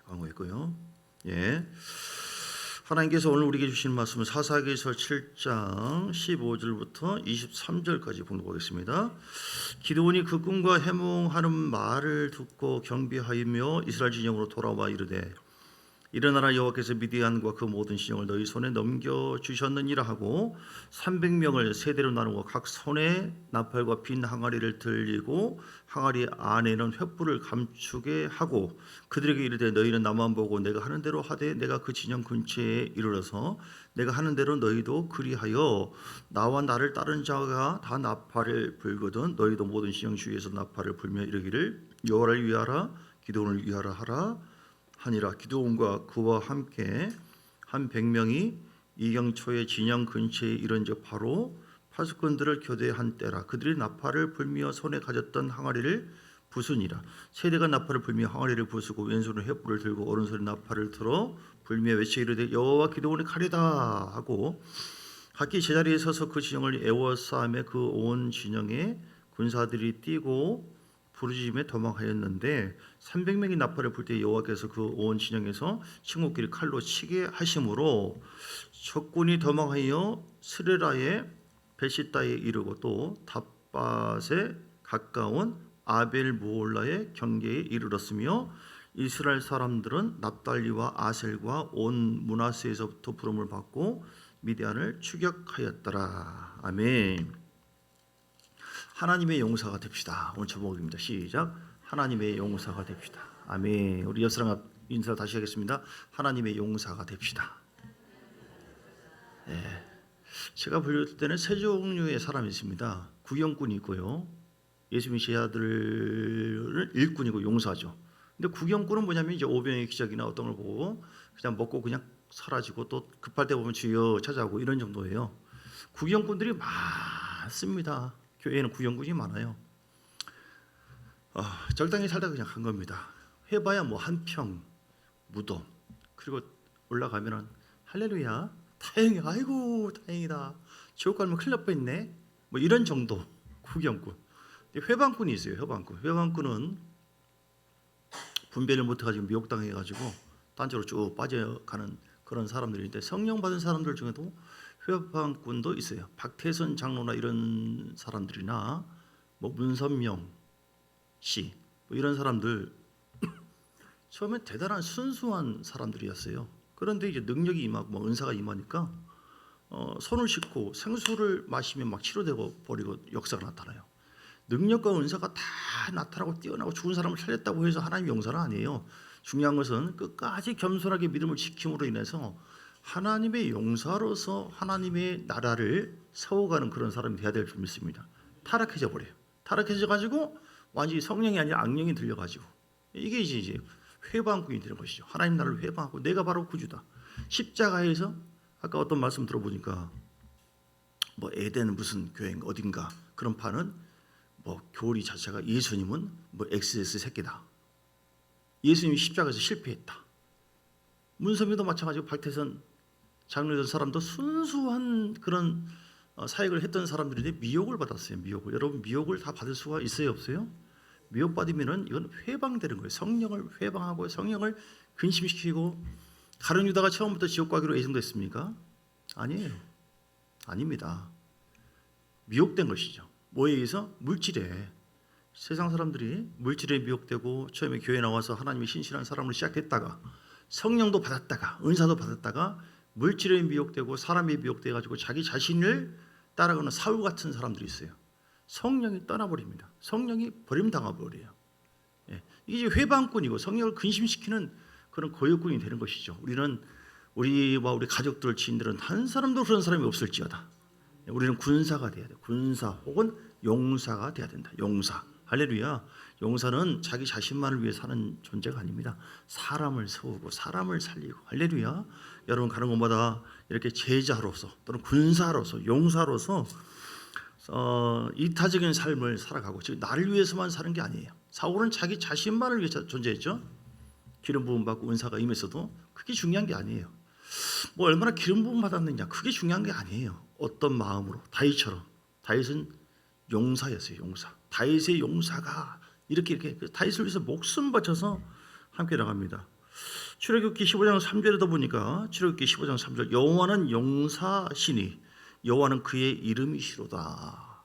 강구했고요. 예. 하나님께서 오늘 우리에게 주신 말씀은 사사기서 7장 15절부터 23절까지 봉독하겠습니다. 기드온이 그 꿈과 해몽하는 말을 듣고 경배하며 이스라엘 진영으로 돌아와 이르되 일어나라 여호와께서 미디안과 그 모든 진영을 너희 손에 넘겨 주셨느니라 하고 300명을 세대로 나누고 각 손에 나팔과 빈 항아리를 들리고 항아리 안에는 횃불을 감추게 하고 그들에게 이르되 너희는 나만 보고 내가 하는 대로 하되 내가 그 진영 근처에 이르러서 내가 하는 대로 너희도 그리하여 나와 나를 따르는 자가 다 나팔을 불거든 너희도 모든 진영 주위에서 나팔을 불며 이르기를 여호와를 위하라 기드온을 위하라 하라 하니라. 기드온과 그와 함께 한 100명이 이경초의 진영 근처에 이른즉 바로 파수꾼들을 교대한 때라. 그들이 나팔을 불며 손에 가졌던 항아리를 부수니라. 세대가 나팔을 불며 항아리를 부수고 왼손으로 횃불을 들고 오른손에 나팔을 들어 불며 외쳐 이르되 여호와 기드온의 칼이다 하고 각기 제자리에 서서 그 진영을 에워싸매 그 온 진영에 군사들이 뛰고 부르짖음에 도망하였는데 300명이 나팔을 불 때 여호와께서 그 온 진영에서 친구끼리 칼로 치게 하심으로 적군이 도망하여 스레라의 베시다에 이르고 또 닷밧에 가까운 아벨무올라의 경계에 이르렀으며 이스라엘 사람들은 납달리와 아셀과 온 므낫세에서부터 부름을 받고 미디안을 추격하였더라. 아멘. 하나님의 용사가 됩시다. 오늘 제목입니다. 시작. 하나님의 용사가 됩시다. 아멘. 우리 옆사람 인사 다시 하겠습니다. 하나님의 용사가 됩시다. 네. 제가 불릴 때는 세 종류의 사람이 있습니다. 구경꾼이 있고요. 예수님 제자들은 일꾼이고 용사죠. 근데 구경꾼은 뭐냐면 이제 오병의 기적이나 어떤 걸 보고 그냥 먹고 그냥 사라지고 또 급할 때 보면 주여 찾아오고 이런 정도예요. 구경꾼들이 많습니다. 교회에는 구경꾼이 많아요. 적당히 살다 그냥 간 겁니다. 해봐야 뭐 한평 무덤 그리고 올라가면은 할렐루야 다행이야 아이고 다행이다 지옥 가면 큰일 날 뻔했네 뭐 이런 정도 구경꾼. 회방꾼이 있어요. 회방꾼은 분별을 못해가지고 미혹당해가지고 딴 쪽으로 쭉 빠져가는 그런 사람들인데 성령 받은 사람들 중에도 회방꾼도 있어요. 박태선 장로나 이런 사람들이나 뭐 문선명 씨 뭐 이런 사람들 처음엔 대단한 순수한 사람들이었어요. 그런데 이제 능력이 임하고 뭐 은사가 임하니까 손을 씻고 생수를 마시면 막 치료되고 버리고 역사가 나타나요. 능력과 은사가 다 나타나고 뛰어나고 죽은 사람을 살렸다고 해서 하나님의 용사는 아니에요. 중요한 것은 끝까지 겸손하게 믿음을 지킴으로 인해서 하나님의 용사로서 하나님의 나라를 세워가는 그런 사람이 돼야 될 줄 믿습니다. 타락해져 버려요. 타락해져 가지고 완전히 성령이 아니라 악령이 들려가지고 이게 이제 회방꾼이 되는 것이죠. 하나님 나라를 회방하고 내가 바로 구주다. 십자가에서 아까 어떤 말씀 들어보니까 뭐 에덴 무슨 교회인가 어딘가 그런 판은 뭐 교리 자체가 예수님은 뭐 엑스에스 새끼다. 예수님이 십자가에서 실패했다. 문선미도 마찬가지고 박태선 장로였던 사람도 순수한 그런 사역을 했던 사람들인데 미혹을 받았어요. 미혹을. 여러분 미혹을 다 받을 수가 있어요, 없어요? 미혹받으면은 이건 회방되는 거예요. 성령을 회방하고 성령을 근심시키고 가룟 유다가 처음부터 지옥 가기로 예정됐습니까? 아니에요. 아닙니다. 미혹된 것이죠. 뭐에 의해서? 물질에. 세상 사람들이 물질에 미혹되고 처음에 교회 나와서 하나님의 신실한 사람으로 시작했다가 성령도 받았다가 은사도 받았다가 물질에 미혹되고 사람에 미혹돼 가지고 자기 자신을 따라가는 사울 같은 사람들이 있어요. 성령이 떠나버립니다. 성령이 버림당해버려요. 예. 이게 회방꾼이고 성령을 근심시키는 그런 고역꾼이 되는 것이죠. 우리는 우리와 우리 가족들, 지인들은 한 사람도 그런 사람이 없을지어다. 우리는 군사가 돼야 돼. 군사 혹은 용사가 돼야 된다. 용사. 할렐루야. 용사는 자기 자신만을 위해 사는 존재가 아닙니다. 사람을 세우고 사람을 살리고. 할렐루야. 여러분 가는 곳마다 이렇게 제자로서 또는 군사로서 용사로서 이타적인 삶을 살아가고 즉 나를 위해서만 사는 게 아니에요. 사울은 자기 자신만을 위해 존재했죠. 기름 부음 받고 은사가 임했어도 그게 중요한 게 아니에요. 뭐 얼마나 기름 부음 받았느냐 그게 중요한 게 아니에요. 어떤 마음으로 다윗처럼. 다윗은 용사였어요. 용사. 다윗의 용사가 이렇게 다윗을 위해서 목숨 바쳐서 함께 나갑니다. 출애굽기 15장 3절에도 보니까 출애굽기 15장 3절 여호와는 용사시니 여호와는 그의 이름이시로다.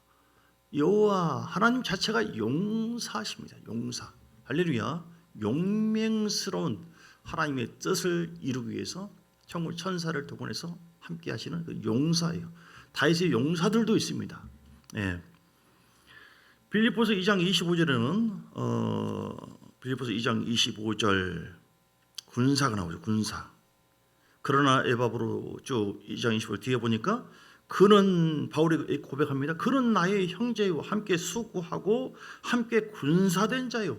여호와 하나님 자체가 용사십니다. 용사. 할렐루야. 용맹스러운 하나님의 뜻을 이루기 위해서 천국 천사를 동원해서 함께 하시는 그 용사예요. 다윗의 용사들도 있습니다. 예. 빌립보서 2장 25절에는 빌립보서 2장 25절 군사가 나오죠. 군사. 그러나 에바브로 쭉 2장 25절 뒤에 보니까 그는 바울이 고백합니다. 그는 나의 형제와 함께 수고하고 함께 군사된 자요.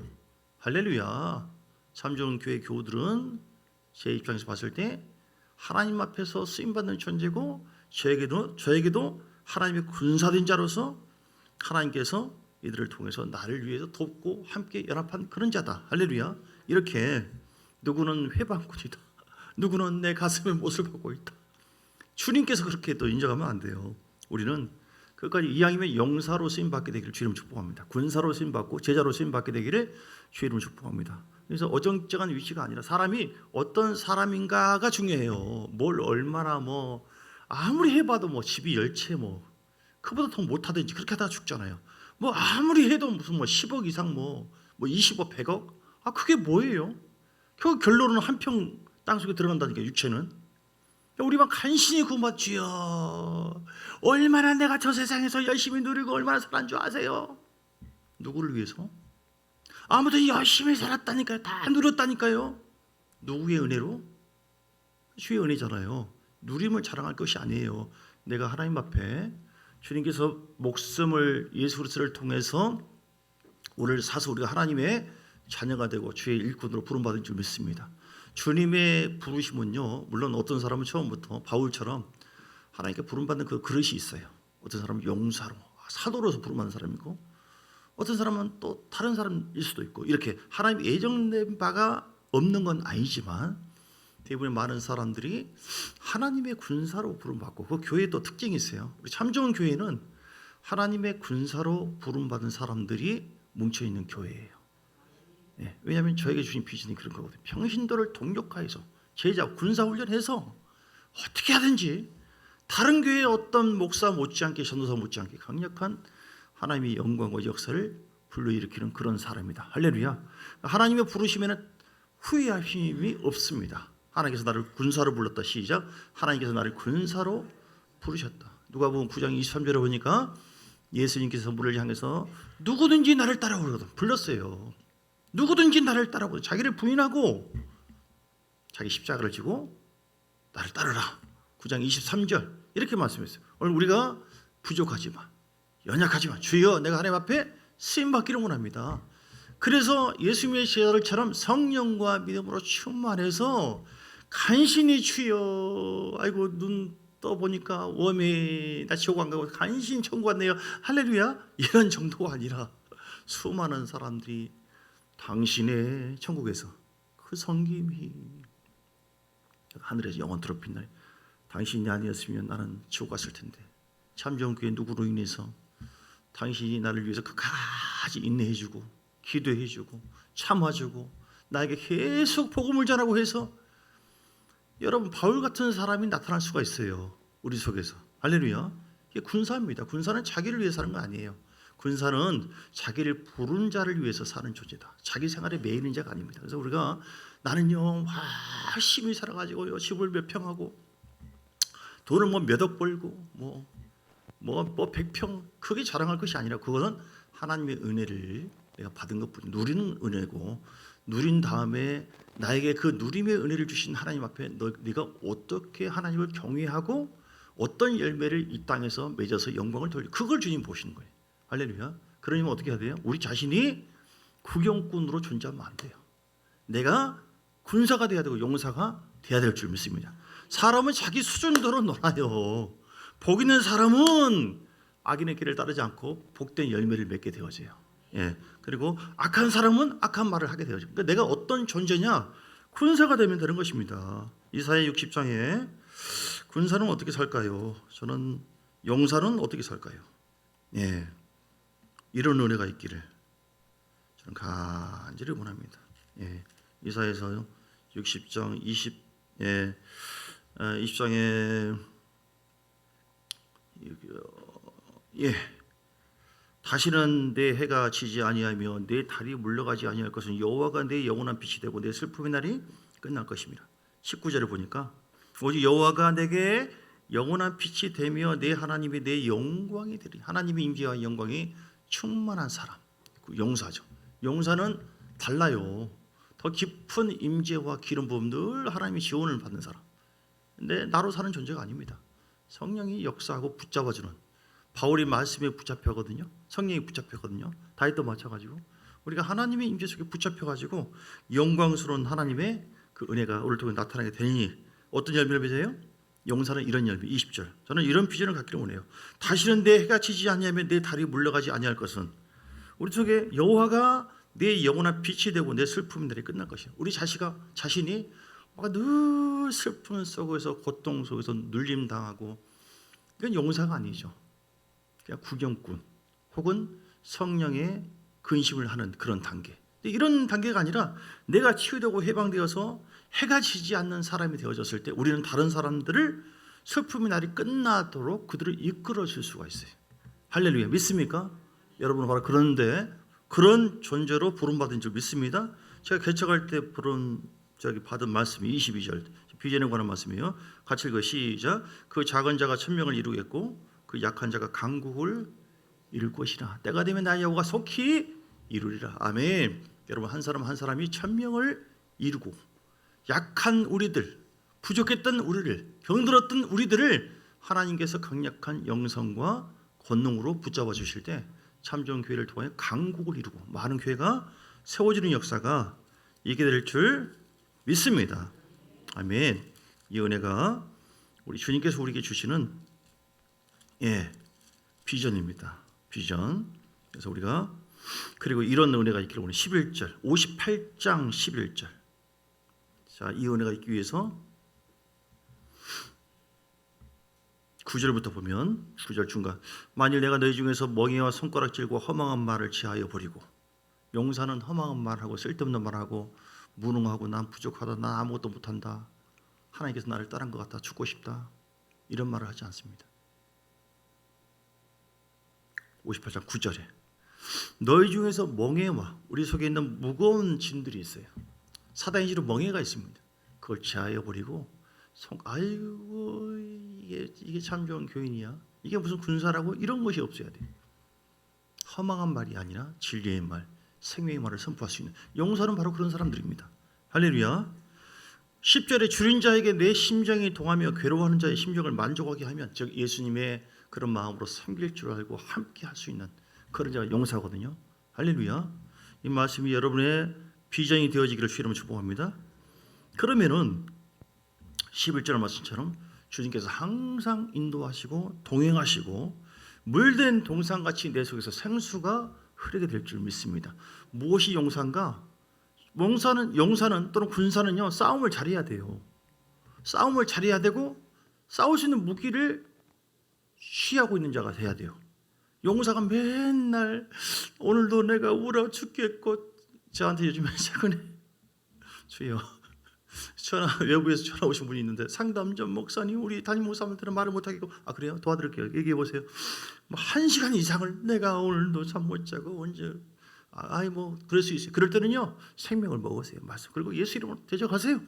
할렐루야. 참정교회 교우들은 제 입장에서 봤을 때 하나님 앞에서 쓰임받는 존재고 저에게도 하나님의 군사된 자로서 하나님께서 이들을 통해서 나를 위해서 돕고 함께 연합한 그런 자다. 할렐루야. 이렇게 누구는 회방꾼이다. 누구는 내 가슴에 못을 박고 있다. 주님께서 그렇게 또 인정하면 안 돼요. 우리는 끝까지 이왕이면 용사로 쓰임받게 되기를 주님 축복합니다. 군사로 쓰임받고 제자로 쓰임받게 되기를 주님 축복합니다. 그래서 어정쩡한 위치가 아니라 사람이 어떤 사람인가가 중요해요. 뭘 얼마나 아무리 해봐도 집이 10채 그보다 더 못하든지 그렇게 하다가 죽잖아요. 아무리 해도 무슨 10억 이상 20억 100억 그게 뭐예요? 결론은 한 평 땅속에 들어간다니까 육체는. 우리만 간신히 구원받지요. 얼마나 내가 저 세상에서 열심히 누리고 얼마나 살았는 줄 아세요? 누구를 위해서? 아무튼 열심히 살았다니까요. 다 누렸다니까요. 누구의 은혜로? 주의 은혜잖아요. 누림을 자랑할 것이 아니에요. 내가 하나님 앞에 주님께서 목숨을 예수 그리스도를 통해서 우리를 사서 우리가 하나님의 자녀가 되고 주의 일꾼으로 부름받은 줄 믿습니다. 주님의 부르심은요, 물론 어떤 사람은 처음부터 바울처럼 하나님께 부름받는 그 그릇이 있어요. 어떤 사람은 용사로 사도로서 부름받는 사람이고 어떤 사람은 또 다른 사람일 수도 있고 이렇게 하나님 예정된 바가 없는 건 아니지만 대부분의 많은 사람들이 하나님의 군사로 부름받고 그 교회에 또 특징이 있어요. 우리 참 좋은 교회는 하나님의 군사로 부름받은 사람들이 뭉쳐있는 교회예요. 네, 왜냐하면 저에게 주신 비전이 그런 거거든요. 평신도를 동력화해서 제자 군사훈련해서 어떻게 하든지 다른 교회의 어떤 목사 못지않게 전도사 못지않게 강력한 하나님의 영광과 역사를 불러일으키는 그런 사람이다. 할렐루야. 하나님의 부르심에는 후회할 힘이 없습니다. 하나님께서 나를 군사로 불렀다. 시작. 하나님께서 나를 군사로 부르셨다. 누가복음 9장 23절에 보니까 예수님께서 물을 향해서 누구든지 나를 따라오거든 불렀어요. 누구든지 나를 따라오거든. 자기를 부인하고 자기 십자가를 지고 나를 따르라. 9장 23절 이렇게 말씀했어요. 오늘 우리가 부족하지만 연약하지만 주여 내가 하나님 앞에 쓰임받기를 원합니다. 그래서 예수님의 제자들처럼 성령과 믿음으로 충만해서 간신히 주여 아이고 눈 떠보니까 웜에 나 지옥 안 가고 간신히 천국 갔네요. 할렐루야. 이런 정도가 아니라 수많은 사람들이 당신의 천국에서 그 성김이 하늘에서 영원토록 빛나리. 당신이 아니었으면 나는 지옥 갔을 텐데 참 좋은 교회 누구로 인해서 당신이 나를 위해서 끝까지 인내해주고 기도해주고 참아주고 나에게 계속 복음을 전하고 해서 여러분 바울 같은 사람이 나타날 수가 있어요. 우리 속에서. 할렐루야. 이게 군사입니다. 군사는 자기를 위해서 사는 거 아니에요. 군사는 자기를 부른 자를 위해서 사는 존재다. 자기 생활에 매이는 자가 아닙니다. 그래서 우리가 나는요 열심히 살아가지고요 집을 몇 평하고 돈을 몇억 벌고 100평 그게 자랑할 것이 아니라 그것은 하나님의 은혜를 내가 받은 것뿐이 누리는 은혜고 누린 다음에 나에게 그 누림의 은혜를 주신 하나님 앞에 네가 어떻게 하나님을 경외하고 어떤 열매를 이 땅에서 맺어서 영광을 돌려 그걸 주님 보시는 거예요. 할렐루야. 그러면 어떻게 해야 돼요? 우리 자신이 구경꾼으로 존재하면 안 돼요. 내가 군사가 돼야 되고 용사가 돼야 될 줄 믿습니다. 사람은 자기 수준대로 놀아요. 복 있는 사람은 악인의 길을 따르지 않고 복된 열매를 맺게 되어져요. 예. 그리고 악한 사람은 악한 말을 하게 되어져요. 그러니까 내가 어떤 존재냐? 군사가 되면 되는 것입니다. 이사야 60장에 군사는 어떻게 살까요? 저는 용사는 어떻게 살까요? 예. 이런 은혜가 있기를 저는 간절히 원합니다. 예. 이사야에서 60장 20장에 다시는 내 해가 지지 아니하며 내 달이 물러가지 아니할 것은 여호와가 내 영원한 빛이 되고 내 슬픔의 날이 끝날 것입니다. 19절을 보니까 오직 여호와가 내게 영원한 빛이 되며 내 하나님이 내 영광이 되리. 하나님의 임재와 영광이 충만한 사람, 그 용사죠. 용사는 달라요. 더 깊은 임재와 기름 부음, 늘 하나님의 지원을 받는 사람. 근데 나로 사는 존재가 아닙니다. 성령이 역사하고 붙잡아주는, 바울이 말씀에 붙잡혀거든요. 성령이 붙잡혀거든요. 다윗도 마찬가지고 우리가 하나님의 임재 속에 붙잡혀가지고 영광스러운 하나님의 그 은혜가 우리를 통해 나타나게 되니 어떤 열매를 맺어요? 용사는 이런 열매. 20절. 저는 이런 비전을 갖기를 원해요. 다시는 내 해가 지지 아니하며 내 달이 물러가지 아니할 것은 우리 속에 여호와가 내 영원한 빛이 되고 내 슬픔의 날이 끝날 것이야. 우리 자신이 늘 슬픔 속에서 고통 속에서 눌림 당하고, 이건 용사가 아니죠. 그냥 구경꾼 혹은 성령의 근심을 하는 그런 단계. 이런 단계가 아니라 내가 치유되고 해방되어서 해가 지지 않는 사람이 되어졌을 때 우리는 다른 사람들을 슬픔의 날이 끝나도록 그들을 이끌어 줄 수가 있어요. 할렐루야. 믿습니까? 여러분은 바로 그런 존재로 부름받은 줄 믿습니다. 제가 개척할 때 받은 말씀이 22절 비전에 관한 말씀이에요. 같이 읽어 시작. 그 작은 자가 천명을 이루겠고 그 약한 자가 강국을 이룰 것이라. 때가 되면 나의 여호와가 속히 이루리라. 아멘. 여러분, 한 사람 한 사람이 천명을 이루고 약한 우리들, 부족했던 우리를, 병들었던 우리들을 하나님께서 강력한 영성과 권능으로 붙잡아 주실 때 참좋은 교회를 통해 강국을 이루고 많은 교회가 세워지는 역사가 있게 될 줄 믿습니다. 아멘. 이 은혜가 우리 주님께서 우리에게 주시는 비전입니다. 비전. 그래서 우리가 그리고 이런 은혜가 있기를 오늘 11절 58장 11절. 자, 이 은혜가 있기 위해서 9절부터 보면 9절 중간. 만일 내가 너희 중에서 멍에와 손가락질과 허망한 말을 지하여 버리고. 용사는 허망한 말하고 쓸데없는 말하고 무능하고 난 부족하다, 난 아무것도 못한다, 하나님께서 나를 떠난 것 같다, 죽고 싶다, 이런 말을 하지 않습니다. 58장 9절에 너희 중에서 멍에와, 우리 속에 있는 무거운 짐들이 있어요. 사단의 지로 멍에가 있습니다. 그걸 제하여 버리고 아이고 이게 참 좋은 교인이야, 이게 무슨 군사라고, 이런 것이 없어야 돼. 허망한 말이 아니라 진리의 말, 생명의 말을 선포할 수 있는 용사는 바로 그런 사람들입니다. 할렐루야. 10절에 줄인 자에게 내 심정이 동하며 괴로워하는 자의 심정을 만족하게 하면, 즉 예수님의 그런 마음으로 섬길 줄 알고 함께 할 수 있는 그런 자가 용사거든요. 할렐루야. 이 말씀이 여러분의 비전이 되어지기를 주님으로 축복합니다. 그러면은 11절 말씀처럼 주님께서 항상 인도하시고 동행하시고 물된 동산같이 내 속에서 생수가 흐르게 될 줄 믿습니다. 무엇이 용사인가? 용사는 또는 군사는요, 싸움을 잘해야 돼요. 싸움을 잘해야 되고 싸울 수 있는 무기를 취하고 있는 자가 돼야 돼요. 용사가 맨날 오늘도 내가 울어 죽겠고, 저한테 요즘에 최근에 주여 외부에서 전화 오신 분이 있는데, 상담전 목사님 우리 담임 목사님들은 말을 못하겠고, 그래요? 도와드릴게요. 얘기해 보세요. 1시간 이상을 내가 오늘도 잠 못 자고 언제 그럴 수 있어요. 그럴 때는요, 생명을 먹으세요. 말씀. 그리고 예수 이름으로 대적하세요.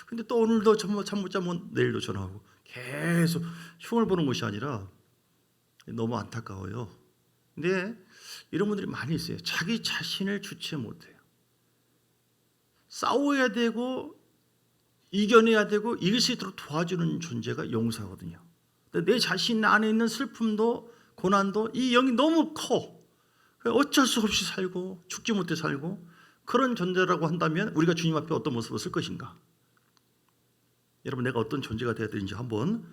근데 또 오늘도 잠 못 자면 내일도 전화하고, 계속 흉을 보는 것이 아니라 너무 안타까워요. 근데 이런 분들이 많이 있어요. 자기 자신을 주체 못해요. 싸워야 되고 이겨내야 되고 이길 수 있도록 도와주는 존재가 용사거든요. 내 자신 안에 있는 슬픔도 고난도 이 영이 너무 커. 어쩔 수 없이 살고 죽지 못해 살고, 그런 존재라고 한다면 우리가 주님 앞에 어떤 모습으로 쓸 것인가? 여러분, 내가 어떤 존재가 되어야 되는지 한번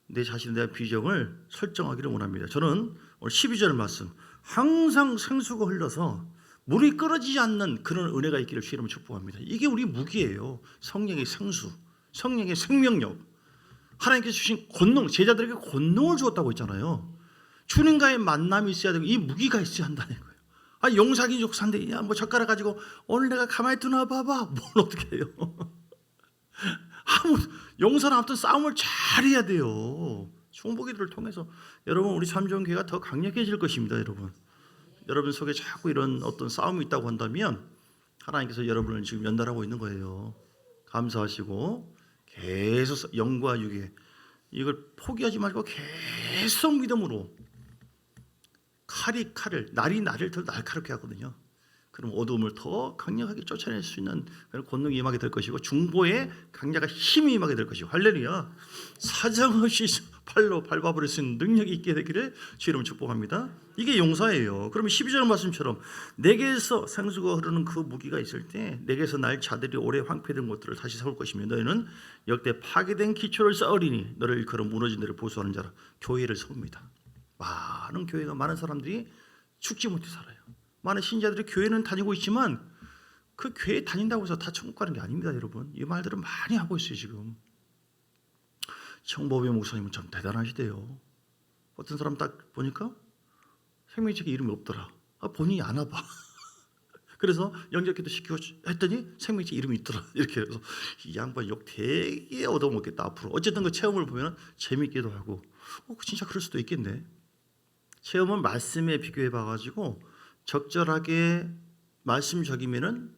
내 자신에 대한 비전을 설정하기를 원합니다. 저는 오늘 12절 말씀, 항상 생수가 흘러서 물이 끊어지지 않는 그런 은혜가 있기를 주님으로 축복합니다. 이게 우리 무기예요. 성령의 생수, 성령의 생명력, 하나님께서 주신 권능, 제자들에게 권능을 주었다고 했잖아요. 주님과의 만남이 있어야 되고 이 무기가 있어야 한다는 거예요. 용사긴 용사인데 야, 뭐 젓가락 가지고 오늘 내가 가만히 두나 봐봐. 뭘 어떻게 해요? 용사는 아무튼 싸움을 잘해야 돼요. 충복이들을 통해서 여러분 우리 참정교회가 더 강력해질 것입니다. 여러분 속에 자꾸 이런 어떤 싸움이 있다고 한다면 하나님께서 여러분을 지금 연단하고 있는 거예요. 감사하시고 계속 영과 육에 이걸 포기하지 말고 계속 믿음으로 칼을 날이 나를 더 날카롭게 하거든요. 그럼 어두움을 더 강력하게 쫓아낼 수 있는 그런 권능이 임하게 될 것이고 중보에 강력한 힘이 임하게 될 것이고 할렐루야. 사정없이 팔로 밟아버릴 수 있는 능력이 있게 되기를 주의 이름으로 축복합니다. 이게 용사예요. 그러면 12절 말씀처럼 내게서 생수가 흐르는 그 무기가 있을 때 내게서 날 자들이 오래 황폐된 것들을 다시 세울 것이며 너희는 역대 파괴된 기초를 쌓으리니 너를 일컬어 무너진 데를 보수하는 자라. 교회를 세웁니다. 많은 사람들이 죽지 못해 살아요. 많은 신자들이 교회는 다니고 있지만 그 교회 다닌다고 해서 다 천국 가는 게 아닙니다. 여러분 이 말들은 많이 하고 있어요. 지금 청보배 목사님은 참 대단하시대요. 어떤 사람 딱 보니까 생명책에 이름이 없더라. 본인이 아나 봐. 그래서 영접기도 시키고 했더니 생명책에 이름이 있더라. 이렇게 해서 이 양반 욕 되게 얻어먹겠다 앞으로. 어쨌든 그 체험을 보면 재밌기도 하고 진짜 그럴 수도 있겠네. 체험을 말씀에 비교해 봐가지고 적절하게 말씀적이면은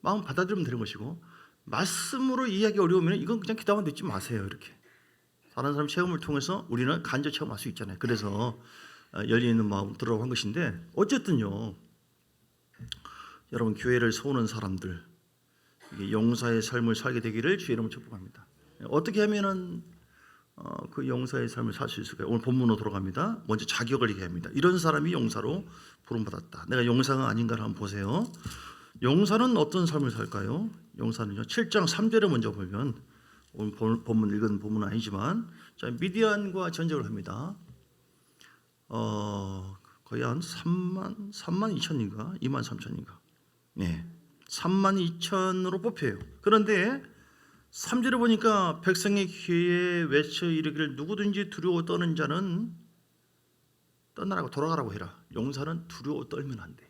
마음 받아들이면 되는 것이고 말씀으로 이해하기 어려우면 이건 그냥 기도만 듣지 마세요. 이렇게 다른 사람 체험을 통해서 우리는 간접 체험할 수 있잖아요. 그래서 열려 있는 마음 들으라고 한 것인데 어쨌든요. 여러분 교회를 세우는 사람들 용사의 삶을 살게 되기를 주의 이름으로 축복합니다. 어떻게 하면은 그 용사의 삶을 살 수 있을까요? 오늘 본문으로 돌아갑니다. 먼저 자격을 얘기합니다. 이런 사람이 용사로 부름받았다. 내가 용사가 아닌가를 한번 보세요. 용사는 어떤 삶을 살까요? 용사는요. 7장 3절에 먼저 보면 오늘 본문 읽은 본문은 아니지만 자, 미디안과 전쟁을 합니다. 거의 한 3만 2천인가 2만 3천인가 네, 3만 2천으로 뽑혀요. 그런데 3절에 보니까 백성의 귀에 외쳐 이르기를 누구든지 두려워 떠는 자는 떠나라고 돌아가라고 해라. 용사는 두려워 떨면 안 돼요.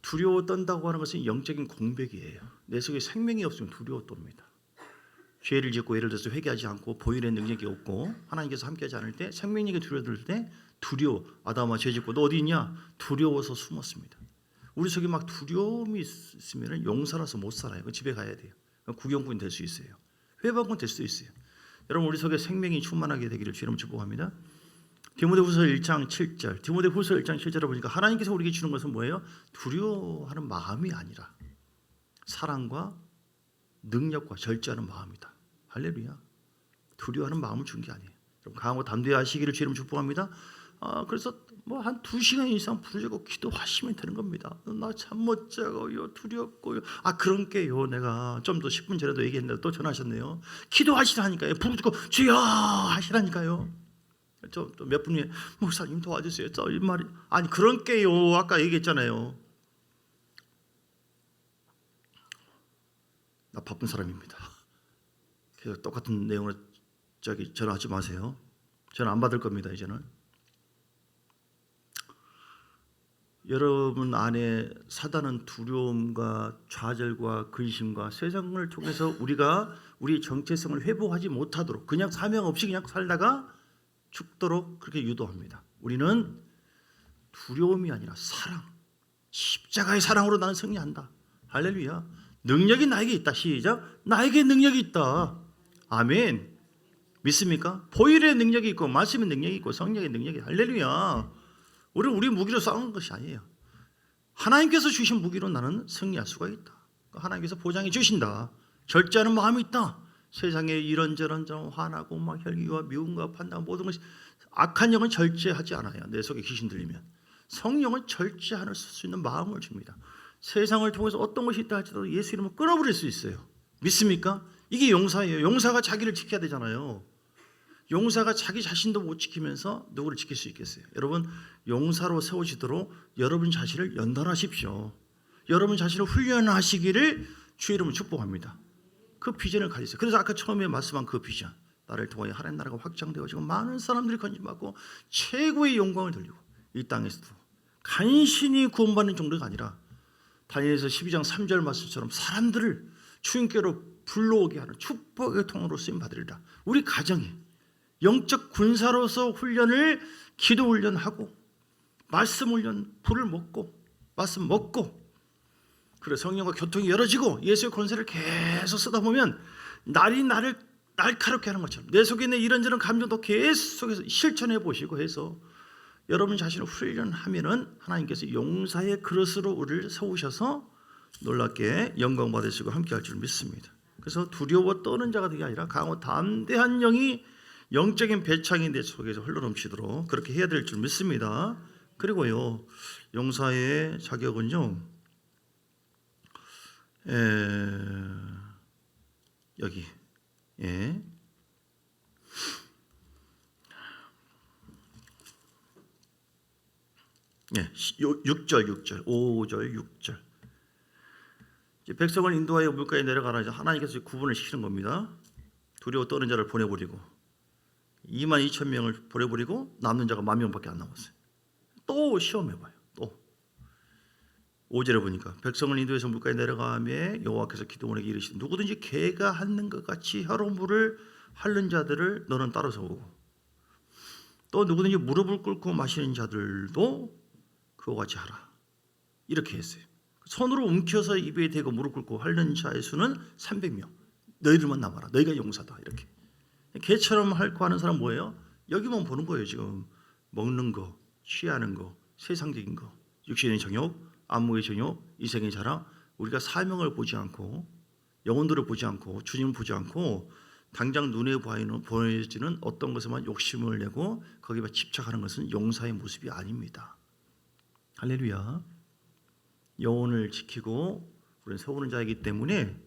두려워 떤다고 하는 것은 영적인 공백이에요. 내 속에 생명이 없으면 두려워 떱니다. 죄를 짓고 예를 들어서 회개하지 않고 보혈의 능력이 없고 하나님께서 함께하지 않을 때 생명력이 두려워들 때 아담아 죄 짓고 너 어디 있냐? 두려워서 숨었습니다. 우리 속에 막 두려움이 있으면 용사라서 못 살아요. 집에 가야 돼요. 구경꾼 될 수 있어요. 회방꾼 될 수 있어요. 여러분 우리 속에 생명이 충만하게 되기를 주님 축복합니다. 디모데후서 1장 7절. 디모데후서 1장 7절에 보니까 하나님께서 우리에게 주는 것은 뭐예요? 두려워하는 마음이 아니라 사랑과 능력과 절제하는 마음이다. 할렐루야. 두려워하는 마음을 준 게 아니에요. 강하고 담대하시기를 주님 축복합니다. 그래서 뭐 한 2시간 이상 부르짖고 기도하시면 되는 겁니다. 나 잠 못 자고요. 두렵고요. 그런 게요. 내가 좀 더 10분 전에도 얘기했는데 또 전화하셨네요. 기도하시라니까요. 부르짖고 주여 하시라니까요. 또 몇 분 후에 목사님 도와주세요. 이 말이 그런 게요. 아까 얘기했잖아요. 나 바쁜 사람입니다. 그래서 똑같은 내용으로 전화하지 마세요. 전화 안 받을 겁니다. 이제는. 여러분 안에 사단은 두려움과 좌절과 근심과 세상을 통해서 우리가 우리의 정체성을 회복하지 못하도록 그냥 사명 없이 그냥 살다가 죽도록 그렇게 유도합니다. 우리는 두려움이 아니라 사랑, 십자가의 사랑으로 나는 승리한다. 할렐루야. 능력이 나에게 있다. 시작. 나에게 능력이 있다. 아멘. 믿습니까? 보혈의 능력이 있고 말씀의 능력이 있고 성령의 능력이 할렐루야. 우리는 우리 무기로 싸우는 것이 아니에요. 하나님께서 주신 무기로 나는 승리할 수가 있다. 하나님께서 보장해 주신다. 절제하는 마음이 있다. 세상에 이런저런 좀 화나고 막 혈기와 미움과 판단 모든 것이 악한 영은 절제하지 않아요. 내 속에 귀신 들리면 성령은 절제할 수 있는 마음을 줍니다. 세상을 통해서 어떤 것이 있다 할지라도 예수 이름을 끊어버릴 수 있어요. 믿습니까? 이게 용사예요. 용사가 자기를 지켜야 되잖아요. 용사가 자기 자신도 못 지키면서 누구를 지킬 수 있겠어요? 여러분 용사로 세워지도록 여러분 자신을 연단하십시오. 여러분 자신을 훈련하시기를 주의 이름으로 축복합니다. 그 비전을 가지세요. 그래서 아까 처음에 말씀한 그 비전, 나를 통하여 하나님 나라가 확장되어지고 많은 사람들이 건진받고 최고의 영광을 돌리고 이 땅에서도 간신히 구원받는 정도가 아니라 다니엘서 12장 3절 말씀처럼 사람들을 주님께로 불러오게 하는 축복의 통로로 쓰임 받으리라. 우리 가정이 영적 군사로서 훈련을 기도 훈련하고 말씀 훈련 불을 먹고 말씀 먹고 그래 성령과 교통이 열어지고 예수의 권세를 계속 쓰다 보면 날이 나를 날카롭게 하는 것처럼 내 속에 있는 이런저런 감정도 계속해서 실천해 보시고 해서 여러분 자신을 훈련하면은 하나님께서 용사의 그릇으로 우리를 세우셔서 놀랍게 영광 받으시고 함께할 줄 믿습니다. 그래서 두려워 떠는 자가 되게 아니라 강하고 담대한 영이 영적인 배창이 내 속에서 흘러넘치도록 그렇게 해야 될 줄 믿습니다. 그리고요 용사의 자격은요 여기 예. 예, 6절, 5절, 6절. 백성을 인도하여 물가에 내려가라. 이제 하나님께서 구분을 시키는 겁니다. 두려워 떠는 자를 보내버리고 22,000명을 보내버리고 남는 자가 10,000명밖에 안 남았어요. 또 시험해봐요. 또 5절에 보니까 백성을 인도해서 물가에 내려가며 여호와께서 기드온에게 이르시되 누구든지 개가 핥는 것 같이 혀로 물을 핥는 자들을 너는 따라서 오고 또 누구든지 무릎을 꿇고 마시는 자들도 그와 같이 하라. 이렇게 했어요. 손으로 움켜서 입에 대고 무릎 꿇고 핥는 자의 수는 300명. 너희들만 남아라. 너희가 용사다. 이렇게. 개처럼 핥고 하는 사람 뭐예요? 여기만 보는 거예요. 지금 먹는 거, 취하는 거, 세상적인 거, 육신의 정욕, 안목의 정욕, 이생의 자랑. 우리가 사명을 보지 않고 영혼들을 보지 않고 주님을 보지 않고 당장 눈에 보여지는 어떤 것에만 욕심을 내고 거기에 집착하는 것은 용사의 모습이 아닙니다. 할렐루야. 영혼을 지키고 우리는 세우는 자이기 때문에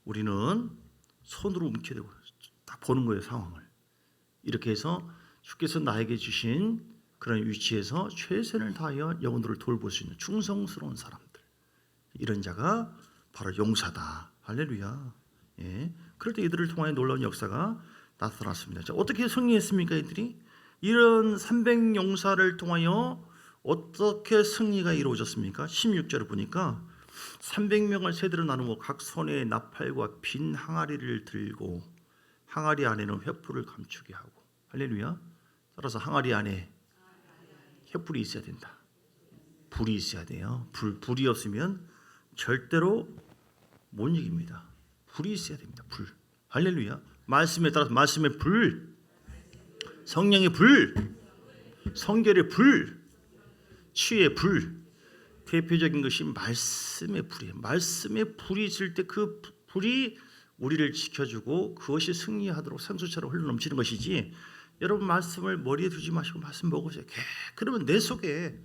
우리는 손으로 움켜대고 딱 보는 거예요. 상황을. 이렇게 해서 주께서 나에게 주신 그런 위치에서 최선을 다하여 영혼들을 돌볼 수 있는 충성스러운 사람들, 이런 자가 바로 용사다. 할렐루야. 예. 그럴 때 이들을 통하여 놀라운 역사가 나타났습니다. 자, 어떻게 승리했습니까? 이들이 이런 300용사를 통하여 어떻게 승리가 이루어졌습니까? 16절을 보니까 300명을 세대로 나누고 각 손에 나팔과 빈 항아리를 들고 항아리 안에는 횃불을 감추게 하고. 할렐루야. 따라서 항아리 안에 횃불이 있어야 된다. 불이 있어야 돼요. 불이 없으면 절대로 못 이깁니다. 불이 있어야 됩니다. 불. 할렐루야. 말씀에 따라서 말씀의 불, 성령의 불, 성결의 불, 치유의 불. 대표적인 것이 말씀의 불이에요. 말씀의 불이 있을 때 그 불이 우리를 지켜주고 그것이 승리하도록 생수처럼 흘러넘치는 것이지, 여러분 말씀을 머리에 두지 마시고 말씀 먹으세요. 그러면 내 속에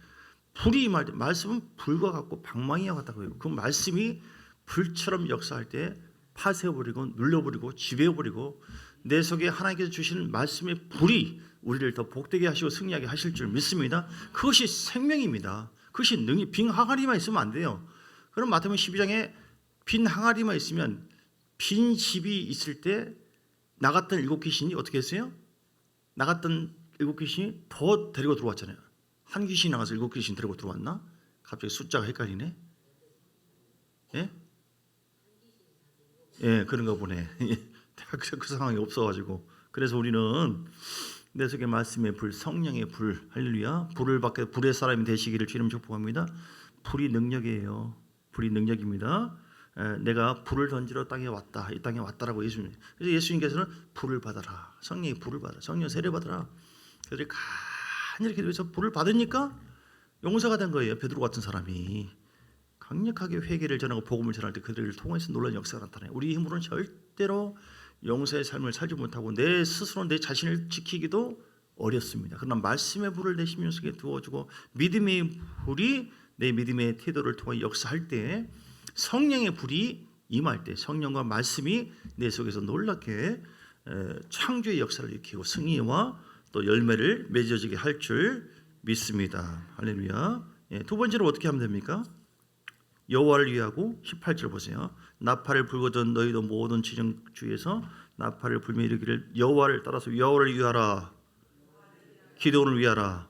불이 임할 때, 말씀은 불과 같고 방망이와 같다고 해요. 그 말씀이 불처럼 역사할 때 파쇄해버리고 눌려버리고 지배해버리고 내 속에 하나님께서 주시는 말씀의 불이 우리를 더 복되게 하시고 승리하게 하실 줄 믿습니다. 그것이 생명입니다. 그것이 능력. 빈 항아리만 있으면 안 돼요. 그럼 마태복음 12장에 빈 항아리만 있으면, 빈 집이 있을 때 나갔던 7귀신이 어떻게 했어요? 나갔던 7귀신이 더 데리고 들어왔잖아요. 한 귀신이 나가서 7귀신 데리고 들어왔나? 갑자기 숫자가 헷갈리네. 예? 예, 그런가 보네. 그 상황이 없어가지고. 그래서 우리는 내 속에 말씀의 불, 성령의 불, 할렐루야, 불을 받게 불의 사람이 되시기를 주님 축복합니다. 불이 능력이에요. 불이 능력입니다. 내가 불을 던지러 땅에 왔다, 이 땅에 왔다라고 예수님. 그래서 예수님께서는 불을 받아라, 성령의 불을 받아라, 성령 세례 받아라. 그들이 간절히 기도해서 불을 받으니까 용사가 된 거예요. 베드로 같은 사람이 강력하게 회개를 전하고 복음을 전할 때 그들을 통해서 놀라운 역사가 나타나요. 우리 힘으로는 절대로 용사의 삶을 살지 못하고 내 스스로 내 자신을 지키기도 어렵습니다. 그러나 말씀의 불을 내 심령 속에 두어주고 믿음의 불이 내 믿음의 태도를 통해 역사할 때, 성령의 불이 임할 때 성령과 말씀이 내 속에서 놀랍게 창조의 역사를 일으키고 승리와 또 열매를 맺어지게 할 줄 믿습니다. 할렐루야. 예, 두 번째로 어떻게 하면 됩니까? 여호와를 위하고 18절 보세요. 나팔을 불거든 너희도 모든 지정 주에서 나팔을 불며 이르기를 여호와를 따라서 여호와를 위하라, 기도원을 위하라,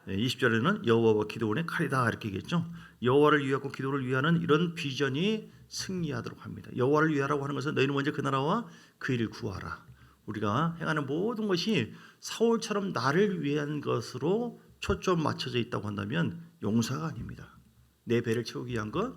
20절에는 여호와와 기드온의 칼이다 이렇게 얘기했죠. 여호와를 위하고 기드온을 위하는 이런 비전이 승리하도록 합니다. 여호와를 위하라고 하는 것은 너희는 먼저 그 나라와 그 일을 구하라. 우리가 행하는 모든 것이 사울처럼 나를 위한 것으로 초점 맞춰져 있다고 한다면 용사가 아닙니다. 내 배를 채우기 위한 것,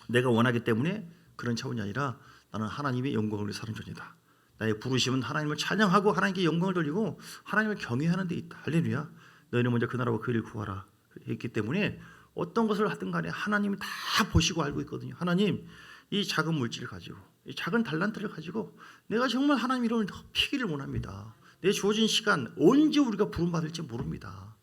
내가 원하기 때문에 그런 차원이 아니라 나는 하나님의 영광을 위해 사는 존이다. 나의 부르심은 하나님을 찬양하고 하나님께 영광을 돌리고 하나님을 경외하는 데 있다. 할렐루야. 너희는 먼저 그 나라와 그 일을 구하라 했기 때문에 어떤 것을 하든 간에 하나님이 다 보시고 알고 있거든요. 하나님, 이 작은 물질을 가지고, 이 작은 달란트를 가지고 내가 정말 하나님 이름을 피기를 원합니다. 내 주어진 시간 언제 우리가 부름받을지 모릅니다.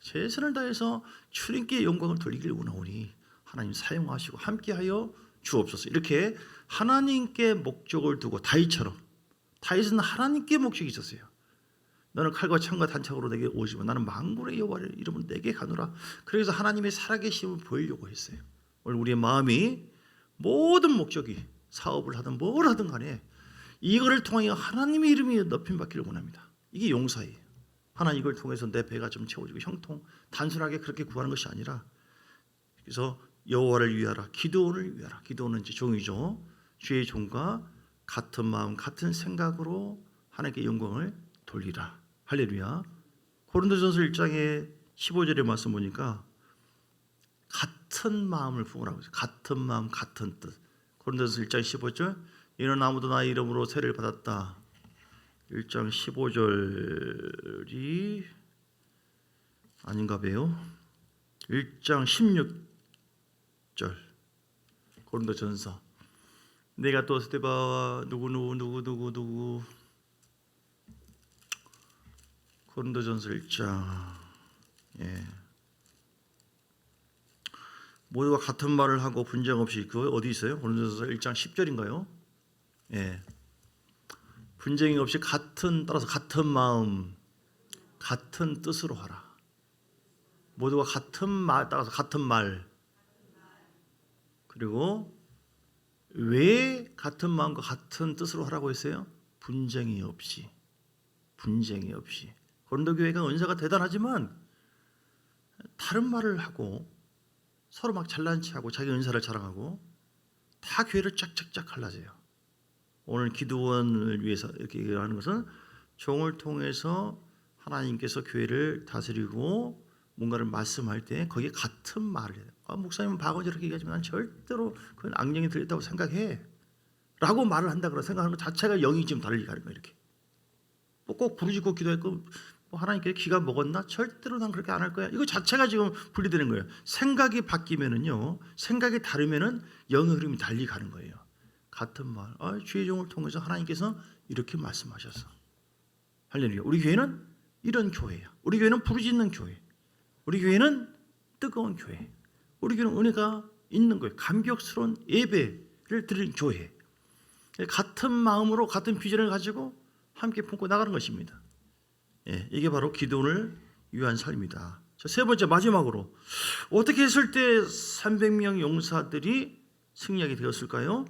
최선을 다해서 주님께 영광을 돌리기를 원하오니 하나님 사용하시고 함께하여 주옵소서. 이렇게 하나님께 목적을 두고 다윗처럼, 다윗은 하나님께 목적이 있었어요. 너는 칼과 창과 단창으로 내게 오지만 나는 만군의 여호와의 이름으로 내게 가노라. 그래서 하나님의 살아계심을 보이려고 했어요. 오늘 우리의 마음이 모든 목적이 사업을 하든 뭘 하든 간에 이거를 통하여 하나님의 이름이 높임받기를 원합니다. 이게 용사예요. 하나님 이걸 통해서 내 배가 좀 채워지고 형통, 단순하게 그렇게 구하는 것이 아니라, 그래서 여호와를 위하라, 기드온을 위하라. 기드온은 이제 종이죠. 주의 종과 같은 마음 같은 생각으로 하나님께 영광을 돌리라. 할렐루야. 고린도전서 1장의 15절의 말씀 보니까 같은 마음을 부으라고 했어요. 같은 마음 같은 뜻. 고린도전서 1장 15절, 이는 아무도 나의 이름으로 세례를 받았다. 1장 15절이 아닌가 봐요. 1장 16절 고린도전서, 내가 또 스데바와 누구 고린도전서 1장, 모두가 같은 말을 하고 분쟁 없이, 그거 어디 있어요? 고린도전서 1장 10절인가요? 분쟁이 없이 따라서 같은 마음 같은 뜻으로 하라. 모두가 같은 말, 따라서 같은 말. 그리고 왜 같은 마음과 같은 뜻으로 하라고 했어요? 분쟁이 없이. 고린도 교회가 은사가 대단하지만 다른 말을 하고 서로 막 잘난 체하고 자기 은사를 자랑하고 다 교회를 쫙쫙쫙 갈라져요. 오늘 기드온을 위해서 이렇게 얘기하는 것은 종을 통해서 하나님께서 교회를 다스리고 뭔가를 말씀할 때 거기에 같은 말을 해요. 목사님은 박언 저렇게 얘기하지만 난 절대로 그건 악령이 들렸다고 생각해 라고 말을 한다 그러 생각하는 것 자체가 영이 지금 다르게 가는 거예요. 이렇게 꼭 부르짖고 기도했고 하나님께 기가 먹었나? 절대로 난 그렇게 안 할 거야. 이거 자체가 지금 분리되는 거예요. 생각이 바뀌면은요, 생각이 다르면은 영의 흐름이 달리 가는 거예요. 같은 말, 주의 종을 통해서 하나님께서 이렇게 말씀하셨어. 할렐루야. 우리 교회는 이런 교회예요. 우리 교회는 부르짖는 교회. 우리 교회는 뜨거운 교회. 우리 교회는 은혜가 있는 거예요. 감격스러운 예배를 드리는 교회. 같은 마음으로 같은 비전을 가지고 함께 품고 나가는 것입니다. 이게 바로 기도를 위한 삶이다. 세 번째, 마지막으로 어떻게 했을 때 300명 용사들이 승리하게 되었을까요?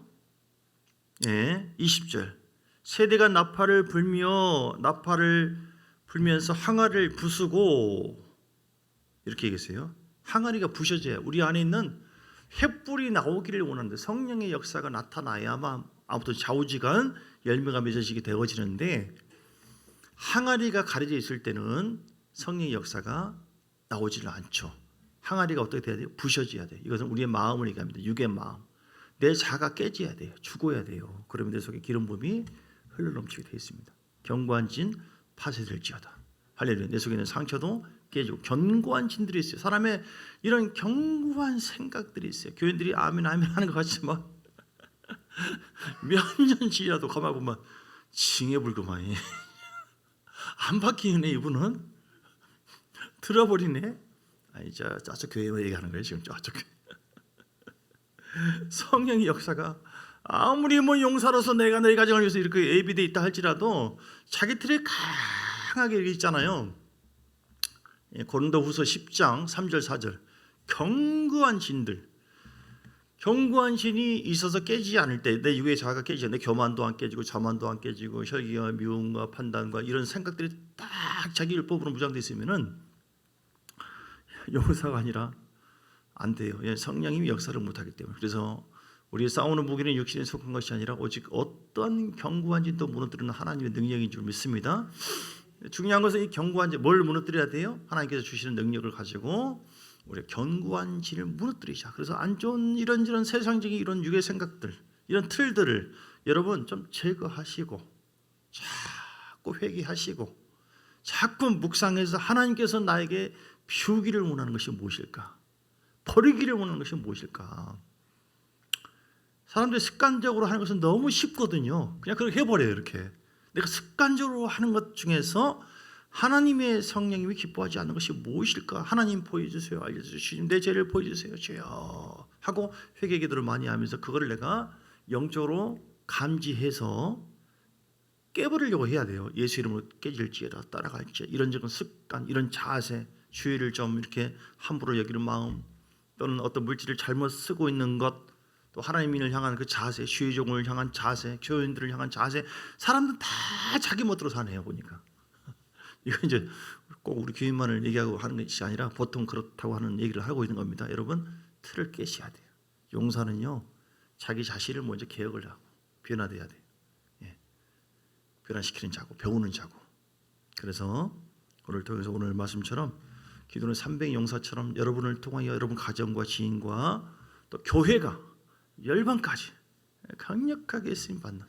20절, 세대가 나팔을 불면서 항아리를 부수고, 이렇게 얘기했어요. 항아리가 부셔져야 우리 안에 있는 횃불이 나오기를 원하는데, 성령의 역사가 나타나야만 아무튼 좌우지간 열매가 맺어지게 되어지는데, 항아리가 가려져 있을 때는 성령의 역사가 나오지를 않죠. 항아리가 어떻게 돼야 돼요? 부셔져야 돼요. 이것은 우리의 마음을 얘기합니다. 육의 마음. 내 자가 깨져야 돼요. 죽어야 돼요. 그러면 내 속에 기름 부음이 흘러넘치게 되어 있습니다. 견고한 진 파쇄될지어다. 할렐루야. 내 속에 있는 상처도 깨지고 견고한 진들이 있어요. 사람의 이런 견고한 생각들이 있어요. 교인들이 아멘 아멘 하는 것 같지만 몇 년 지나도 가만 보면 징해불고만이 안 바뀌네. 이분은 들어버리네. 저쪽 교회만 얘기하는 거예요. 지금 저쪽 교회. 성령의 역사가 아무리 용사로서 내가 너희 가정을 위해서 이렇게 예비되어 있다 할지라도 자기 틀에 강하게 있잖아요. 고린도후서 10장 3절 4절, 견고한 진이 있어서 깨지지 않을 때, 내 육의 자아가 깨지지 않는데 교만도 안 깨지고 자만도 안 깨지고 혈기와 미움과 판단과 이런 생각들이 딱 자기 율법으로 무장되어 있으면은 용사가 아니라 안 돼요. 성령님이 역사를 못하기 때문에. 그래서 우리 싸우는 무기는 육신에 속한 것이 아니라 오직 어떤 견고한 진도 무너뜨리는 하나님의 능력인 줄 믿습니다. 중요한 것은 이 견고한 진, 뭘 무너뜨려야 돼요? 하나님께서 주시는 능력을 가지고 우리 견고한 진을 무너뜨리자. 그래서 안 좋은 이런저런 세상적인 이런 육의 생각들, 이런 틀들을 여러분 좀 제거하시고 자꾸 회개하시고 자꾸 묵상해서 하나님께서 나에게 비우기를 원하는 것이 무엇일까? 버리기를 원하는 것이 무엇일까? 사람들이 습관적으로 하는 것은 너무 쉽거든요. 그냥 그렇게 해버려요. 이렇게 내가 습관적으로 하는 것 중에서 하나님의 성령님이 기뻐하지 않는 것이 무엇일까? 하나님 보여주세요. 알려주시오. 내 죄를 보여주세요. 주여 하고 회개 기도를 많이 하면서 그거를 내가 영적으로 감지해서 깨버리려고 해야 돼요. 예수 이름으로 깨질지어다 따라갈지 이런 적은 습관, 이런 자세, 주의를 좀 이렇게 함부로 여기는 마음, 또는 어떤 물질을 잘못 쓰고 있는 것, 또 하나님을 향한 그 자세, 주의종을 향한 자세, 교인들을 향한 자세, 사람들은 다 자기 멋대로 사네요. 보니까 이거 이제 꼭 우리 교인만을 얘기하고 하는 것이 아니라 보통 그렇다고 하는 얘기를 하고 있는 겁니다. 여러분 틀을 깨셔야 돼요. 용사는요 자기 자신을 먼저 개혁을 하고 변화돼야 돼요. 변화시키는 자고 배우는 자고. 그래서 오늘 통해서 오늘 말씀처럼 기도는 300 용사처럼 여러분을 통하여 여러분 가정과 지인과 또 교회가 열방까지 강력하게 쓰임받는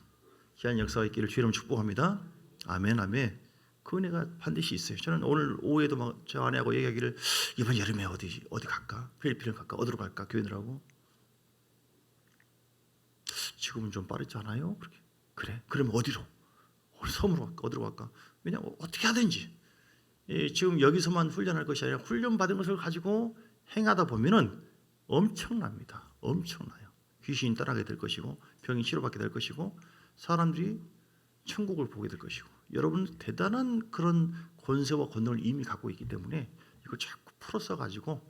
귀한 역사가 있기를 주의 이름으로 축복합니다. 아멘 아멘. 그 은혜가 반드시 있어요. 저는 오늘 오후에도 막 저 아내하고 얘기하기를 이번 여름에 어디 갈까? 필리핀을 갈까? 어디로 갈까? 교회들하고 지금은 좀 빠르지 않아요? 그래? 그러면 어디로? 우리 섬으로 갈까? 어디로 갈까? 왜냐하면 어떻게 하든지 지금 여기서만 훈련할 것이 아니라 훈련받은 것을 가지고 행하다 보면은 엄청납니다. 엄청나요. 귀신이 떠나게 될 것이고 병이 치료받게 될 것이고 사람들이 천국을 보게 될 것이고 여러분 대단한 그런 권세와 권능을 이미 갖고 있기 때문에 이걸 자꾸 풀어서 가지고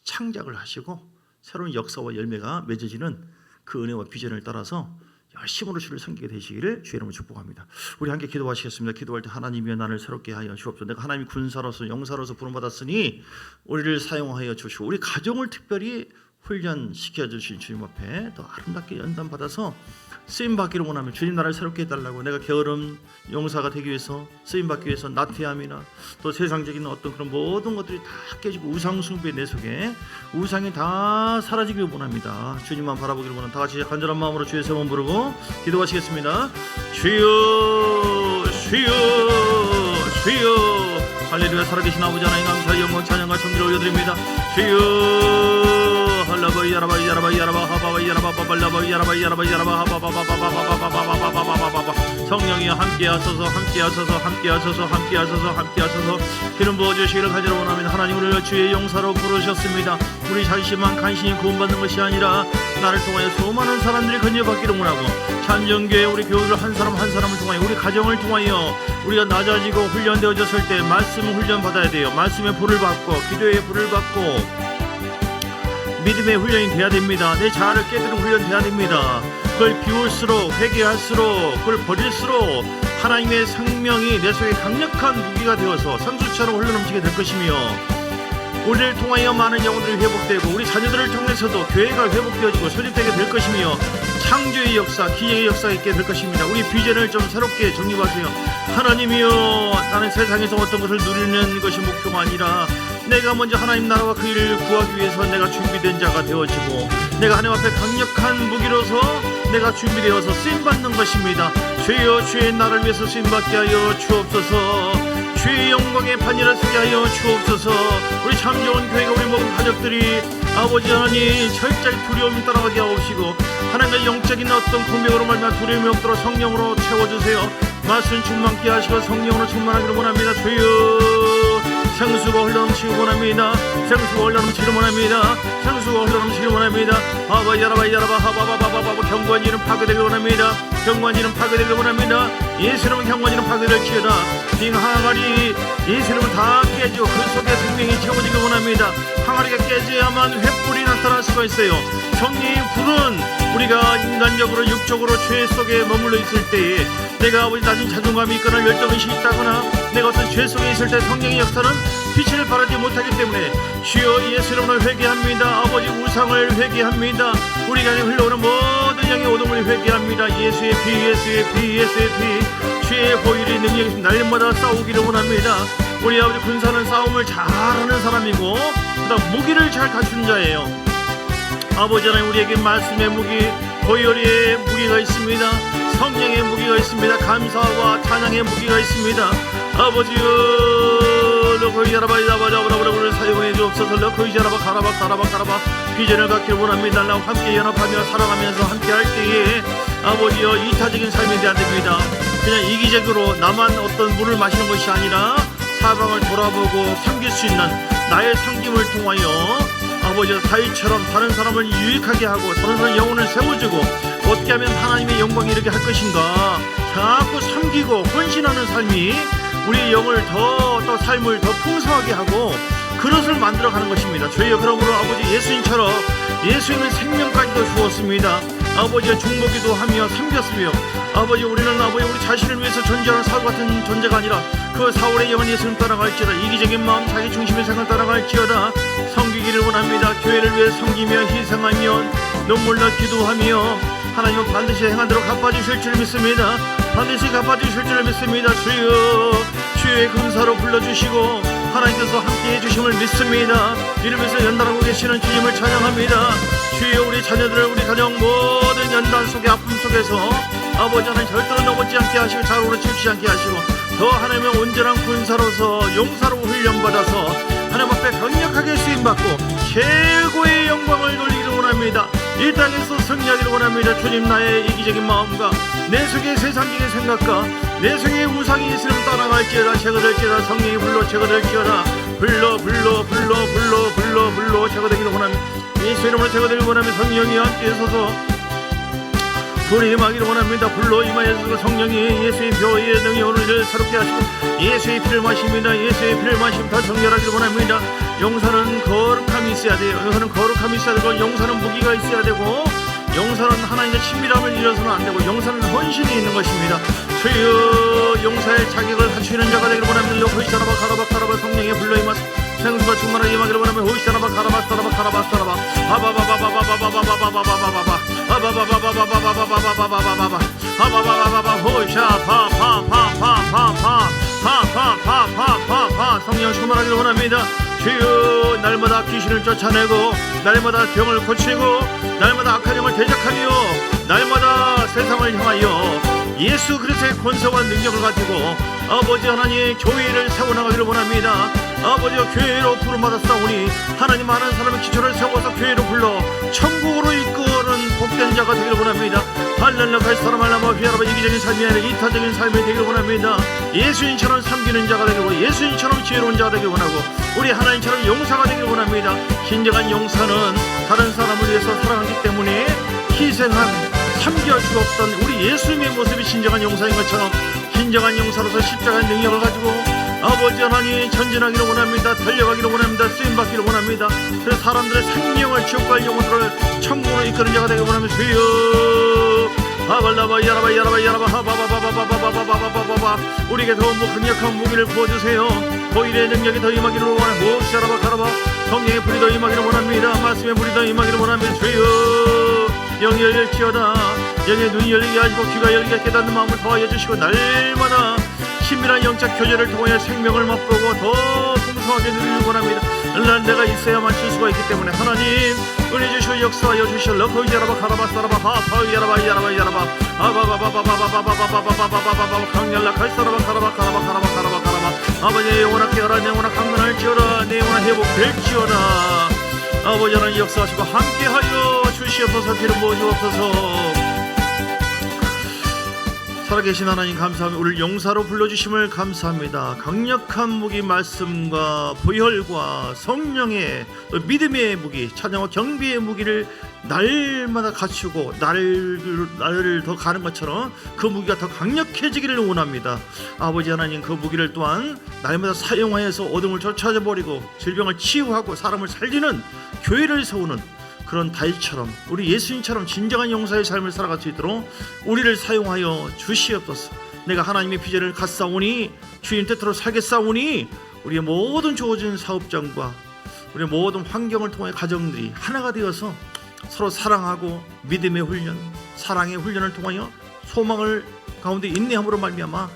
창작을 하시고 새로운 역사와 열매가 맺어지는 그 은혜와 비전을 따라서 열심으로 주를 섬기게 되시기를 주의 이름으로 축복합니다. 우리 함께 기도하시겠습니다. 기도할 때 하나님이여 나를 새롭게 하여 주옵소서. 내가 하나님의 군사로서 용사로서 부름받았으니 우리를 사용하여 주시고 우리 가정을 특별히 훈련시켜 주신 주님 앞에 더 아름답게 연단받아서 쓰임받기를 원하며 주님 나를 새롭게 해달라고 내가 게으름 용사가 되기 위해서 쓰임받기 위해서 나태함이나 또 세상적인 어떤 그런 모든 것들이 다 깨지고 우상 숭배 내 속에 우상이 다 사라지기를 원합니다. 주님만 바라보기를 원합니다. 다 같이 간절한 마음으로 주의 세번 부르고 기도하시겠습니다. 주여 주여 주여 할렐루야. 살아계신 아버지 하나님 감사 영광 찬양과 성기를 올려드립니다. 주여 성령이여 함께하소서 기름 부어주시기를 간절히 원합니다. 하나님 우리를 주의 용사로 부르셨습니다. 우리 자신만 간신히 구원받는 것이 아니라 나를 통하여 수많은 사람들이 건져받기를 원하고 찬정교회 우리 교우들 한 사람 한 사람을 통하여 우리 가정을 통하여 우리가 낮아지고 훈련되어졌을 때 말씀 훈련 받아야 돼요. 말씀의 불을 받고 기도의 불을 받고 믿음의 훈련이 돼야 됩니다. 내 자아를 깨뜨리는 훈련이 돼야 됩니다. 그걸 비울수록 회개할수록 그걸 버릴수록 하나님의 생명이 내 속에 강력한 무기가 되어서 선수처럼 흘러넘치게 될 것이며 우리를 통하여 많은 영혼들이 회복되고 우리 자녀들을 통해서도 교회가 회복되어지고 설립되게 될 것이며 창조의 역사, 기적의 역사가 있게 될 것입니다. 우리 비전을 좀 새롭게 정립하세요. 하나님이여 나는 세상에서 어떤 것을 누리는 것이 목표가 아니라 내가 먼저 하나님 나라와 그 일을 구하기 위해서 내가 준비된 자가 되어지고 내가 하나님 앞에 강력한 무기로서 내가 준비되어서 쓰임받는 것입니다. 주여 주의 나라를 위해서 쓰임받게 하여 주옵소서. 주의 영광의 반열을 서게 하여 주옵소서. 우리 참 좋은 교회가 우리 모든 가족들이 아버지 하나님 철저히 두려움이 따라가게 하옵시고 하나님의 영적인 어떤 공명으로 말미암아 두려움이 없도록 성령으로 채워주세요. 말씀 충만케 하시고 성령으로 충만하기를 원합니다. 주여 생수가 흘러넘치기를 원합니다. 생수가 흘러넘치기를 원합니다. 생수가 흘러넘치기를 원합니다. 하바야라바야라바 하바바바바바 경관 이름 파괴되기를 원합니다. 경관 이름 파괴되기를 원합니다. 예수 이름은 경관 이름 파괴될지어다. 빙 항아리 예수 이름은 다 깨지고 그 속에 생명이 채워지기를 원합니다. 항아리가 깨져야만 횃불이 나타날 수가 있어요. 성령의 불은 우리가 인간적으로 육적으로 죄 속에 머물러 있을 때에 내가 아버지 낮은 자존감이 있거나 열정의식이 있다거나 내가 어떤 죄 속에 있을 때 성령의 역사는 빛을 발하지 못하기 때문에 주여 예수 이름으로 회개합니다. 아버지 우상을 회개합니다. 우리 안에 흘러오는 모든 영의 오동을 회개합니다. 예수의 피, 예수의 피, 예수의 피, 주의 보혈의 능력이 날마다 싸우기를 원합니다. 우리 아버지 군사는 싸움을 잘하는 사람이고 그다음 무기를 잘 갖춘 자예요. 아버지 하나님 우리에게 말씀의 무기, 보혈의 무기가 있습니다. 성령의 무기가 있습니다. 감사와 찬양의 무기가 있습니다. 아버지여 너거이자라바이자바자바라바라를 사용해 주옵소서. 너거이자라바 가라바 비전을 갖기를 원합니다. 나와 함께 연합하며 살아가면서 함께 할 때에 아버지여 이타적인 삶이 되어야 됩니다. 그냥 이기적으로 나만 어떤 물을 마시는 것이 아니라 사방을 돌아보고 섬길 수 있는 나의 섬김을 통하여 아버지 다윗처럼 다른 사람을 유익하게 하고 다른 사람의 영혼을 세워주고 어떻게 하면 하나님의 영광이 이렇게 할 것인가 자꾸 섬기고 헌신하는 삶이 우리의 영을 더 삶을 더 풍성하게 하고 그릇을 만들어가는 것입니다. 주여 그러므로 아버지 예수님처럼 예수님의 생명까지도 주었습니다. 아버지의 중보기도 하며 섬겼으며 아버지 우리는 아버지 우리 자신을 위해서 존재하는 사울 같은 존재가 아니라 그 사울의 영은 예수님 따라갈지어다. 이기적인 마음 자기 중심의 생각을 따라갈지어다. 섬기기를 원합니다. 교회를 위해 섬기며 희생하며 눈물로 기도하며 하나님은 반드시 행한대로 갚아주실 줄 믿습니다. 반드시 갚아주실 줄 믿습니다. 주의 금사로 불러주시고 하나님께서 함께해 주심을 믿습니다. 이름에서 연단하고 계시는 주님을 찬양합니다. 주여 우리 자녀들을 우리 가정 모든 연단 속에 아픔 속에서 아버지 하나님 절대로 넘어지지 않게 하시고 자로로 치우치지 않게 하시고 더 하나님의 온전한 군사로서 용사로 훈련받아서 하나님 앞에 강력하게 쓰임받고 최고의 영광을 돌리기를 원합니다. 이 땅에서 승리하기를 원합니다. 주님 나의 이기적인 마음과 내 속의 세상적인 생각과 내 속의 우상이 있으면 따라갈지어다. 제거될지어다. 성령이 불러 제거될지어다. 불러 제거되기를 원합니다. 예수 이름으로 제거되기를 원하며 성령이 함께 서서 불이 임하기를 원합니다. 불로 임하여서 성령이 예수의 뼈의 능이 오늘을 새롭게 하시고 예수의 피를 마십니다. 예수의 피를 마시면 다 정결하기를 원합니다. 용사는 거룩함이 있어야 돼요. 용사는 거룩함이 있어야 되고 용사는 무기가 있어야 되고 용사는 하나님의 친밀함을 잃어서는 안 되고 용사는 헌신이 있는 것입니다. 주여 용사의 자격을 갖추는 자가 되기를 원합니다. 호이사라바 가라바 성령의 불로 임하사 생수가 충만하게 임하기를 원하며 호이사라바 가라바 성령 충만하기를 원합니다. 주여 날마다 귀신을 쫓아내고 날마다 병을 고치고 날마다 악한 영을 대적하며 날마다 세상을 향하여 예수 그리스도의 권세와 능력을 가지고 아버지 하나님의 교회를 세워나가기를 원합니다. 아버지와 교회로 부름받았사오니 하나님 많은 사람의 기초를 세워서 교회로 불러 천국으로 이끄는 복된 자가 되기를 원합니다. 할렐루야 갈사람 할라마 휘하라바 이기적인 삶이 아니라 이타적인 삶이 되기를 원합니다. 예수님처럼 섬기는 자가 되기를 원하고 예수님처럼 지혜로운 자가 되기를 원하고 우리 하나님처럼 용사가 되기를 원합니다. 진정한 용사는 다른 사람을 위해서 살아가기 때문에 희생한 참교할 수 없던 우리 예수님의 모습이 진정한 용사인 것처럼 진정한 용사로서 십자가의 능력을 가지고 아버지 하나님 전진하기를 원합니다. 달려가기를 원합니다. 쓰임받기를 원합니다. 그래서 사람들의 생명을 지옥과 영혼들을 천국으로 이끄는 자가 되기를 원합니다. 주여 하발라바 야라바 하바바바바바바바바바바바바 우리에게 더 강력한 무기를 부어주세요. 보일의 능력이 더 임하기를 원하고 샤라바 가라바 성령의 불이 더 임하기를 원합니다. 말씀의 불이 더 임하기를 원합니다. 주여 영이 열릴지어다. 영의 눈이 열리게 하시고 귀가 열리게 깨닫는 마음을 더하여 주시고 날마다 친밀한 영적 교제를 통하여 생명을 맛보고 더 풍성하게 누리길 원합니다. 난 내가 있어야만 줄 수가 있기 때문에 하나님 은혜 주시고 역사하여 주시오. 러커이야라바 가라바사라바 하파이야라바 아바바바바바바바바바바바바바바바바 강렬라 갈사라바 가라바 아버지의 영원한 깨어라 내 영원한 강건할지어다. 내 영원한 회복될지어다. 아버지 하나님 역사하시고 함께하여 주시옵소서. 기름 부어주옵소서. 살아계신 하나님 감사합니다. 우리를 용사로 불러주심을 감사합니다. 강력한 무기 말씀과 보혈과 성령의 믿음의 무기 찬양과 경배의 무기를 날마다 갖추고 날을 더 가는 것처럼 그 무기가 더 강력해지기를 원합니다. 아버지 하나님 그 무기를 또한 날마다 사용하여서 어둠을 쫓아버리고 질병을 치유하고 사람을 살리는 교회를 세우는 그런 다윗처럼 우리 예수님처럼 진정한 용사의 삶을 살아갈 수 있도록 우리를 사용하여 주시옵소서. 내가 하나님의 비전을 갖사오니 주님 뜻대로 살겠사오니 우리의 모든 주어진 사업장과 우리의 모든 환경을 통해 가정들이 하나가 되어서 서로 사랑하고 믿음의 훈련, 사랑의 훈련을 통하여 소망을 가운데 인내함으로 말미암아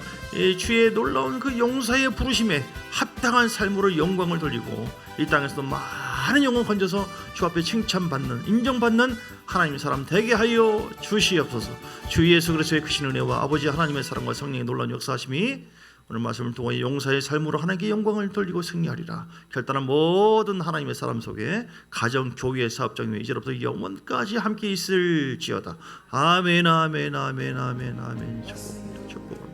주의 놀라운 그 용사의 부르심에 합당한 삶으로 영광을 돌리고 이 땅에서도 많은 영혼 건져서 주 앞에 칭찬받는, 인정받는 하나님의 사람 되게 하여 주시옵소서. 주 예수 그리스도의 크신 은혜와 아버지 하나님의 사랑과 성령의 놀라운 역사하심이 오늘 말씀을 통해 용사의 삶으로 하나님께 영광을 돌리고 승리하리라. 결단한 모든 하나님의 사람 속에 가정, 교회, 사업장, 이제로부터 영원까지 함께 있을지어다. 아멘, 아멘, 아멘, 아멘, 아멘. 축복합니다. 축복.